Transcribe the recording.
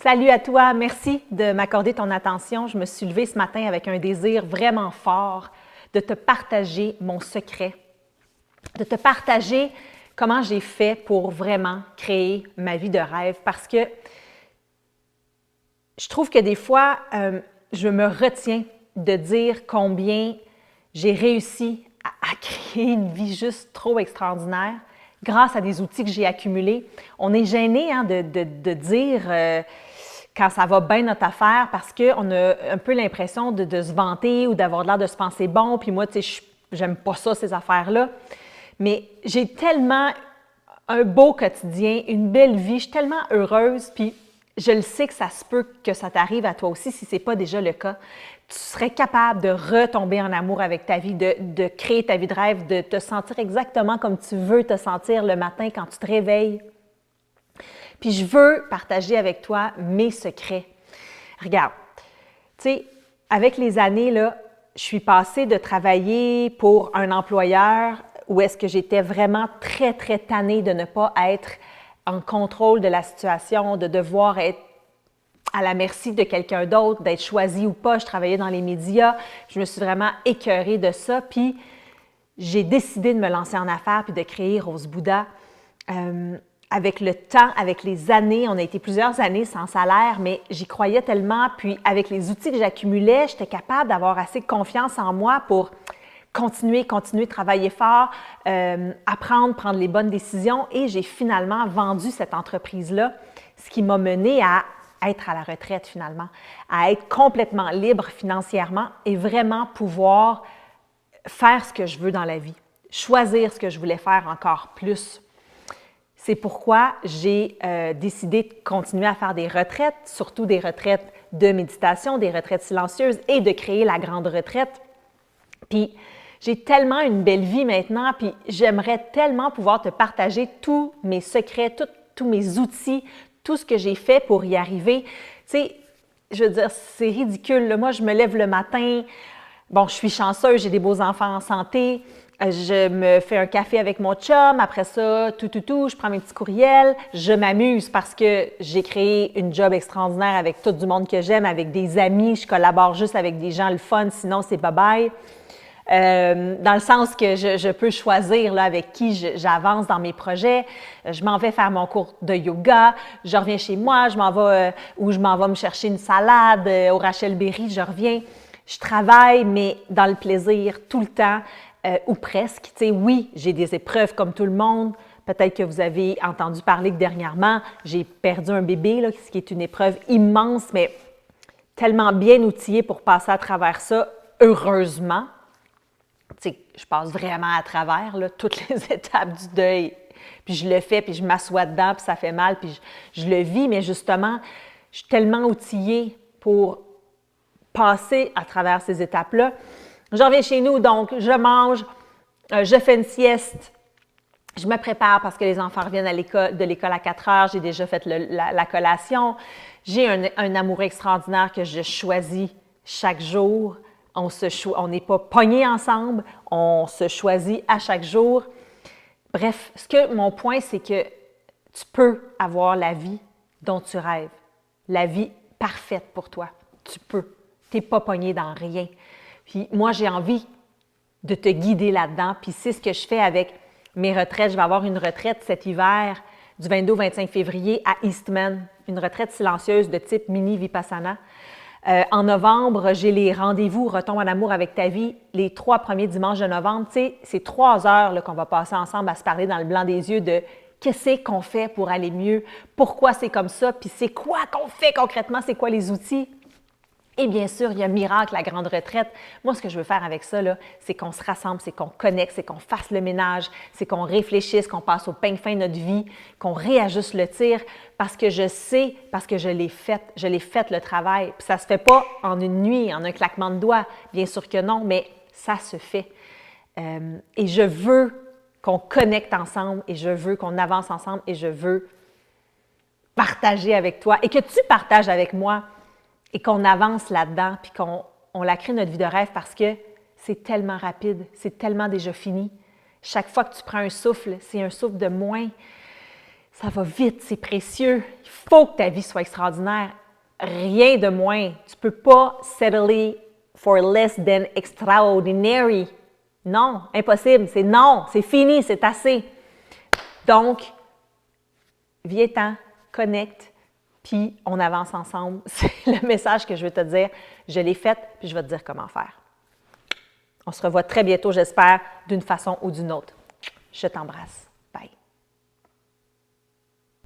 Salut à toi, merci de m'accorder ton attention. Je me suis levée ce matin avec un désir vraiment fort de te partager mon secret, de te partager comment j'ai fait pour vraiment créer ma vie de rêve parce que je trouve que des fois, je me retiens de dire combien j'ai réussi à créer une vie juste trop extraordinaire grâce à des outils que j'ai accumulés. On est gêné de dire quand ça va bien notre affaire parce qu'on a un peu l'impression de se vanter ou d'avoir l'air de se penser bon. Puis moi, tu sais, j'aime pas ça, ces affaires-là. Mais j'ai tellement un beau quotidien, une belle vie, je suis tellement heureuse. Puis je le sais que ça se peut que ça t'arrive à toi aussi si ce n'est pas déjà le cas. Tu serais capable de retomber en amour avec ta vie, de créer ta vie de rêve, de te sentir exactement comme tu veux te sentir le matin quand tu te réveilles. Puis je veux partager avec toi mes secrets. Regarde, tu sais, avec les années, là, je suis passée de travailler pour un employeur où est-ce que j'étais vraiment très, très tannée de ne pas être en contrôle de la situation, de devoir être à la merci de quelqu'un d'autre, d'être choisie ou pas. Je travaillais dans les médias. Je me suis vraiment écœurée de ça. Puis, j'ai décidé de me lancer en affaires puis de créer Rose Bouddha. Avec le temps, avec les années, on a été plusieurs années sans salaire, mais j'y croyais tellement. Puis, avec les outils que j'accumulais, j'étais capable d'avoir assez de confiance en moi pour continuer de travailler fort, apprendre, prendre les bonnes décisions. Et j'ai finalement vendu cette entreprise-là, ce qui m'a menée à être à la retraite finalement, à être complètement libre financièrement et vraiment pouvoir faire ce que je veux dans la vie, choisir ce que je voulais faire encore plus. C'est pourquoi j'ai décidé de continuer à faire des retraites, surtout des retraites de méditation, des retraites silencieuses et de créer la grande retraite. Puis, j'ai tellement une belle vie maintenant, puis j'aimerais tellement pouvoir te partager tous mes secrets, tous mes outils, tout ce que j'ai fait pour y arriver. Tu sais, je veux dire, c'est ridicule. Là. Moi, je me lève le matin, bon, je suis chanceuse, j'ai des beaux enfants en santé, je me fais un café avec mon chum, après ça, je prends mes petits courriels, je m'amuse parce que j'ai créé une job extraordinaire avec tout du monde que j'aime, avec des amis, je collabore juste avec des gens le fun, sinon c'est bye-bye. Dans le sens que je peux choisir là, avec qui j'avance dans mes projets. Je m'en vais faire mon cours de yoga, je reviens chez moi, je m'en vais me chercher une salade au Rachel Berry, je reviens. Je travaille, mais dans le plaisir tout le temps, ou presque. Tu sais, oui, j'ai des épreuves comme tout le monde. Peut-être que vous avez entendu parler que dernièrement, j'ai perdu un bébé, là, ce qui est une épreuve immense, mais tellement bien outillée pour passer à travers ça, heureusement. Tu sais, je passe vraiment à travers là, toutes les étapes du deuil. Puis je le fais, puis je m'assois dedans, puis ça fait mal, puis je le vis. Mais justement, je suis tellement outillée pour passer à travers ces étapes-là. Je reviens chez nous, donc je mange, je fais une sieste, je me prépare parce que les enfants reviennent de l'école à 4 heures. J'ai déjà fait la collation. J'ai un amour extraordinaire que je choisis chaque jour. On n'est pas pognés ensemble, on se choisit à chaque jour. Bref, mon point, c'est que tu peux avoir la vie dont tu rêves, la vie parfaite pour toi. Tu peux. Tu n'es pas pogné dans rien. Puis moi, j'ai envie de te guider là-dedans. Puis c'est ce que je fais avec mes retraites. Je vais avoir une retraite cet hiver du 22 au 25 février à Eastman, une retraite silencieuse de type mini Vipassana. En novembre, j'ai les rendez-vous Retombe en amour avec ta vie, les 3 premiers dimanches de novembre. Tu sais, c'est 3 heures là, qu'on va passer ensemble à se parler dans le blanc des yeux de qu'est-ce qu'on fait pour aller mieux, pourquoi c'est comme ça, puis c'est quoi qu'on fait concrètement, c'est quoi les outils. Et bien sûr, il y a Miracle, la grande retraite. Moi, ce que je veux faire avec ça, là, c'est qu'on se rassemble, c'est qu'on connecte, c'est qu'on fasse le ménage, c'est qu'on réfléchisse, qu'on passe au peigne fin de notre vie, qu'on réajuste le tir parce que je sais, parce que je l'ai fait le travail. Puis ça ne se fait pas en une nuit, en un claquement de doigts. Bien sûr que non, mais ça se fait. Et je veux qu'on connecte ensemble et je veux qu'on avance ensemble et je veux partager avec toi et que tu partages avec moi. Et qu'on avance là-dedans, puis qu'on la crée notre vie de rêve parce que c'est tellement rapide, c'est tellement déjà fini. Chaque fois que tu prends un souffle, c'est un souffle de moins. Ça va vite, c'est précieux. Il faut que ta vie soit extraordinaire. Rien de moins. Tu ne peux pas settle for less than extraordinary. Non, impossible. C'est non, c'est fini, c'est assez. Donc, viens-t'en, connecte, puis on avance ensemble. C'est le message que je veux te dire. Je l'ai fait, puis je vais te dire comment faire. On se revoit très bientôt, j'espère, d'une façon ou d'une autre. Je t'embrasse.